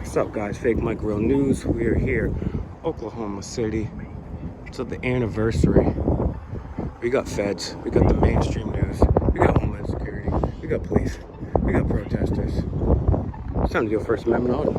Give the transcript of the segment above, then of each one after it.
What's up, guys? FakeMicRealNews. We are here, Oklahoma City. It's the anniversary. We got feds. We got the mainstream news. We got Homeland Security. We got police. We got protesters. It's time to do a First Amendment audit.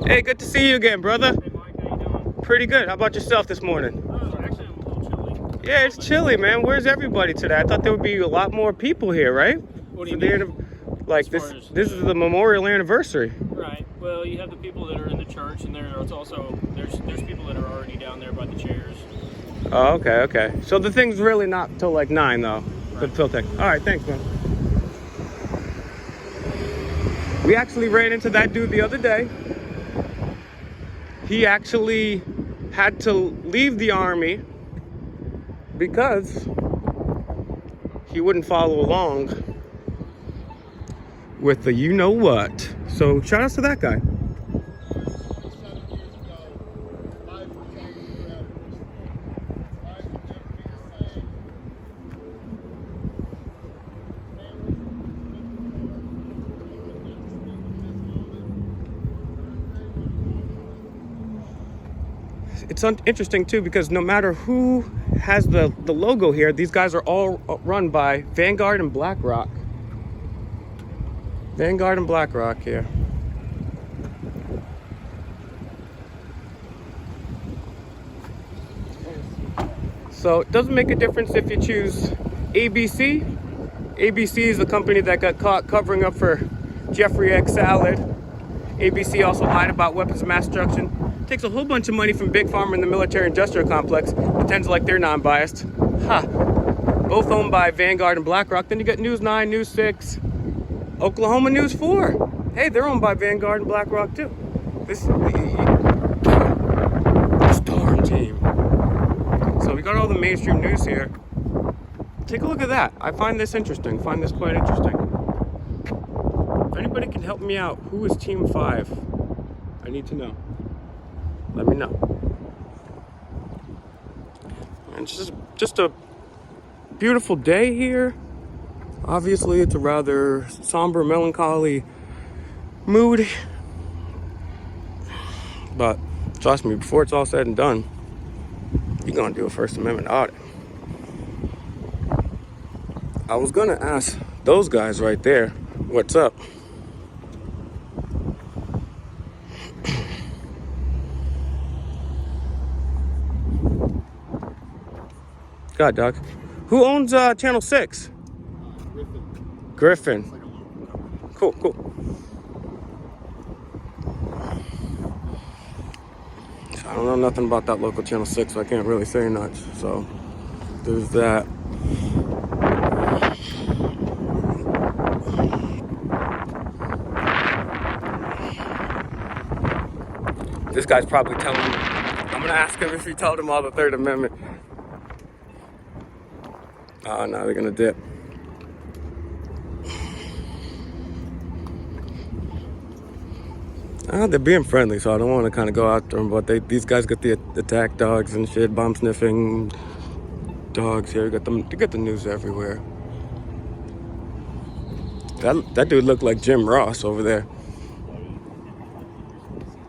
Hey, good to see you again, brother. Hey Mike, how you doing? Pretty good. How about yourself this morning? Actually, I'm a little chilly. Yeah, it's chilly, man. Where's everybody today? I thought there would be a lot more people here, right? What do you mean? Like this is the memorial anniversary. Right. Well, you have the people that are in the church, and there's also there's people that are already down there by the chairs. Oh, okay. So the thing's really not till like 9 though. Right. Till 10. All right, thanks, man. We actually ran into that dude the other day. He actually had to leave the army because he wouldn't follow along with the you-know-what. So shout out to that guy. It's interesting too because no matter who has the logo here, these guys are all run by Vanguard and BlackRock. Vanguard and BlackRock here. So it doesn't make a difference if you choose ABC. ABC is the company that got caught covering up for Jeffrey Egg Salad. ABC also lied about weapons of mass destruction. Takes a whole bunch of money from Big Pharma and the military industrial complex, pretends like they're non-biased. Both owned by Vanguard and BlackRock. Then you got News 9, News 6, Oklahoma News 4. Hey, they're owned by Vanguard and BlackRock too. This darn team. So we got all the mainstream news here. Take a look at that. I find this interesting. Find this quite interesting. If anybody can help me out, who is Team 5? I need to know. Let me know. And it's just a beautiful day here. Obviously, it's a rather somber, melancholy mood. But trust me, before it's all said and done, you're gonna do a First Amendment audit. I was gonna ask those guys right there, what's up? God, dog. Who owns Channel 6? Griffin. Cool. I don't know nothing about that local Channel 6, so I can't really say much. So there's that. This guy's probably telling me. I'm gonna ask him if he told him all the Third Amendment. Oh, now they're gonna dip. They're being friendly, so I don't want to kind of go after them. But these guys got the attack dogs and shit, bomb sniffing dogs here. They got the news everywhere. That dude looked like Jim Ross over there.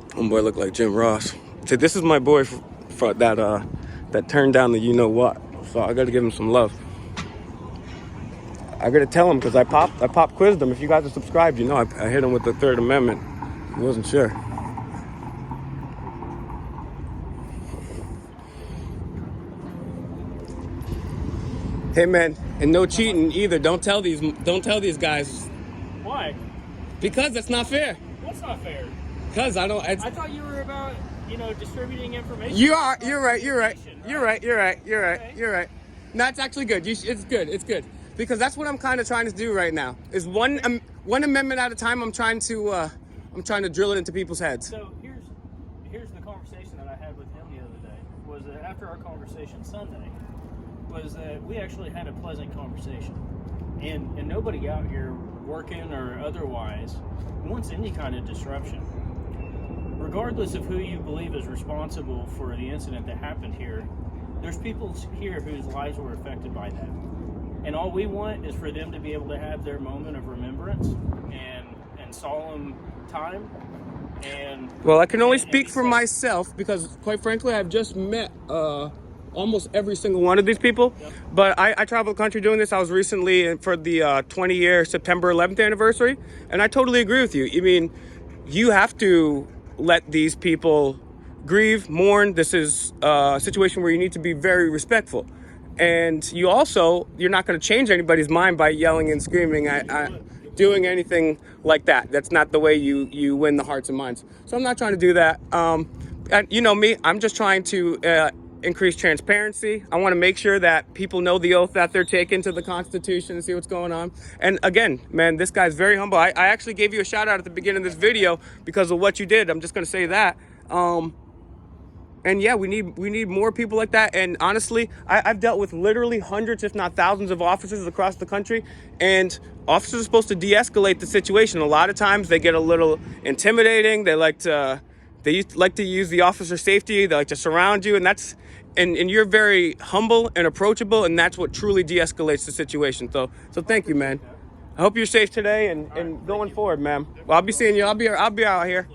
Homeboy looked like Jim Ross. See, this is my boy that turned down the you-know-what. So I got to give him some love. I gotta tell him because I pop quizzed him. If you guys are subscribed, you know I hit him with the Third Amendment. He wasn't sure. Hey man, and no cheating either. Don't tell these guys. Why? Because that's not fair. What's not fair? Because I thought you were about distributing information. You're right. You're right. No, it's actually good. It's good. Because that's what I'm kind of trying to do right now. Is one amendment at a time. I'm trying to drill it into people's heads. So here's the conversation that I had with him the other day. Was that after our conversation Sunday, was that we actually had a pleasant conversation, and nobody out here working or otherwise wants any kind of disruption. regardless of who you believe is responsible for the incident that happened here, There's people here whose lives were affected by that. And all we want is for them to be able to have their moment of remembrance and solemn time. And well, I can only and speak be for safe. myself because, quite frankly, I've just met almost every single one of these people. Yep. But I travel the country doing this. I was recently for the 20-year September 11th anniversary, and I totally agree with you. I mean, you have to let these people grieve, mourn. This is a situation where you need to be very respectful. And you're not going to change anybody's mind by yelling and screaming, doing anything like that. That's not the way you win the hearts and minds. So I'm not trying to do that. And you know me, I'm just trying to increase transparency. I want to make sure that people know the oath that they're taking to the Constitution and see what's going on. And again, man, this guy's very humble. I actually gave you a shout out at the beginning of this video because of what you did. I'm just going to say that. And yeah, we need more people like that. And honestly, I've dealt with literally hundreds, if not thousands, of officers across the country. And officers are supposed to de-escalate the situation. A lot of times they get a little intimidating. They like to use the officer safety. They like to surround you, and you're very humble and approachable, and that's what truly de-escalates the situation. So thank you, man. I hope you're safe today and going forward, man. Well, I'll be seeing you. I'll be out here.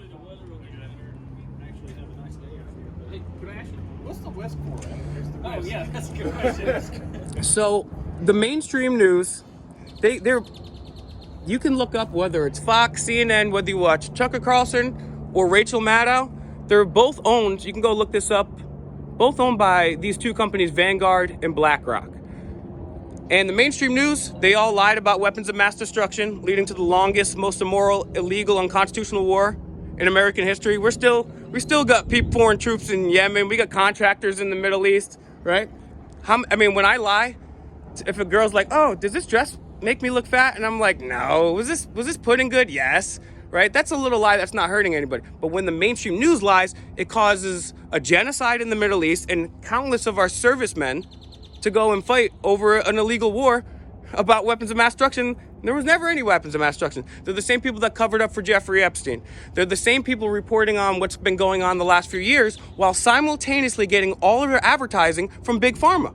What's the West Court? Oh yeah, that's a good question. So the mainstream news, you can look up whether it's Fox, CNN, whether you watch Tucker Carlson or Rachel Maddow. They're both owned. You can go look this up. Both owned by these two companies, Vanguard and BlackRock. And the mainstream news, they all lied about weapons of mass destruction, leading to the longest, most immoral, illegal, unconstitutional war in American history. We still got foreign troops in Yemen. We got contractors in the Middle East, right? When I lie, if a girl's like, "Oh, does this dress make me look fat?" and I'm like, "No." Was this pudding good? Yes. Right? That's a little lie that's not hurting anybody. But when the mainstream news lies, it causes a genocide in the Middle East and countless of our servicemen to go and fight over an illegal war about weapons of mass destruction. There was never any weapons of mass destruction. They're the same people that covered up for Jeffrey Epstein. They're the same people reporting on what's been going on the last few years while simultaneously getting all of their advertising from Big Pharma.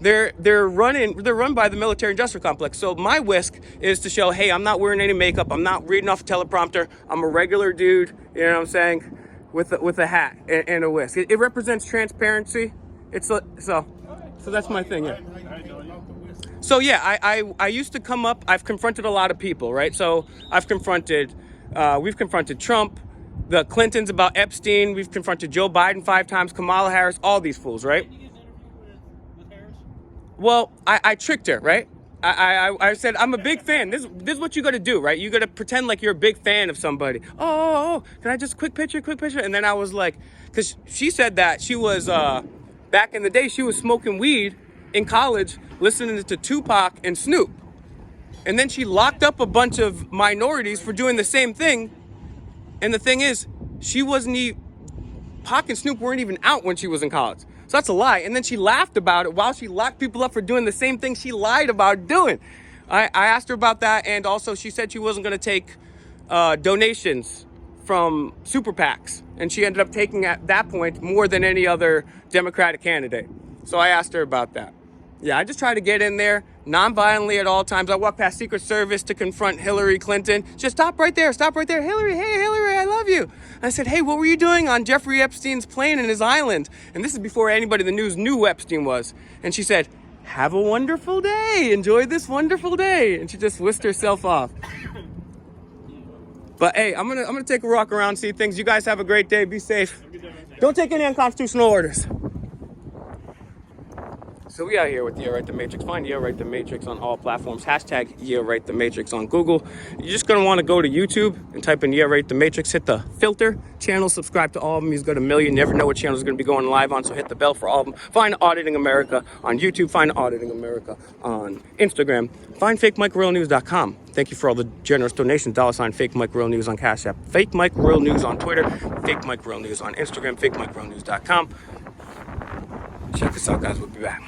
They're run by the military industrial complex. So my whisk is to show, hey, I'm not wearing any makeup. I'm not reading off a teleprompter. I'm a regular dude, you know what I'm saying, with a hat and a whisk. It represents transparency. So that's my thing. Yeah. So yeah, I used to come up. I've confronted a lot of people, right? So we've confronted Trump, the Clintons about Epstein. We've confronted Joe Biden 5 times, Kamala Harris, all these fools, right? Well, I tricked her, right? I said, I'm a big fan. This is what you got to do, right? You got to pretend like you're a big fan of somebody. Oh, can I just quick picture? And then I was like, because she said that she was, back in the day, she was smoking weed in college, listening to Tupac and Snoop. And then she locked up a bunch of minorities for doing the same thing. And the thing is, Pac and Snoop weren't even out when she was in college. So that's a lie. And then she laughed about it while she locked people up for doing the same thing she lied about doing. I asked her about that, and also she said she wasn't going to take donations from super PACs. And she ended up taking, at that point, more than any other Democratic candidate. So I asked her about that. Yeah, I just try to get in there non-violently at all times. I walk past Secret Service to confront Hillary Clinton. Just stop right there. Hillary, hey, Hillary, I love you. And I said, hey, what were you doing on Jeffrey Epstein's plane in his island? And this is before anybody in the news knew who Epstein was. And she said, have a wonderful day. Enjoy this wonderful day. And she just whisked herself off. But hey, I'm gonna take a walk around, see things. You guys have a great day. Be safe. Don't take any unconstitutional orders. So we out here with Yeah Right the Matrix. Find Yeah Right the Matrix on all platforms. Hashtag Yeah Right the Matrix on Google. You're just going to want to go to YouTube and type in Yeah Right the Matrix. Hit the filter channel. Subscribe to all of them. He's got 1 million. You never know what channel is going to be going live on, so hit the bell for all of them. Find Auditing America on YouTube. Find Auditing America on Instagram. Find FakeMicRealNews.com. Thank you for all the generous donations. $sign FakeMicRealNews on CashApp. FakeMicRealNews on Twitter. FakeMicRealNews on Instagram. FakeMicRealNews.com. Check us out, guys. We'll be back.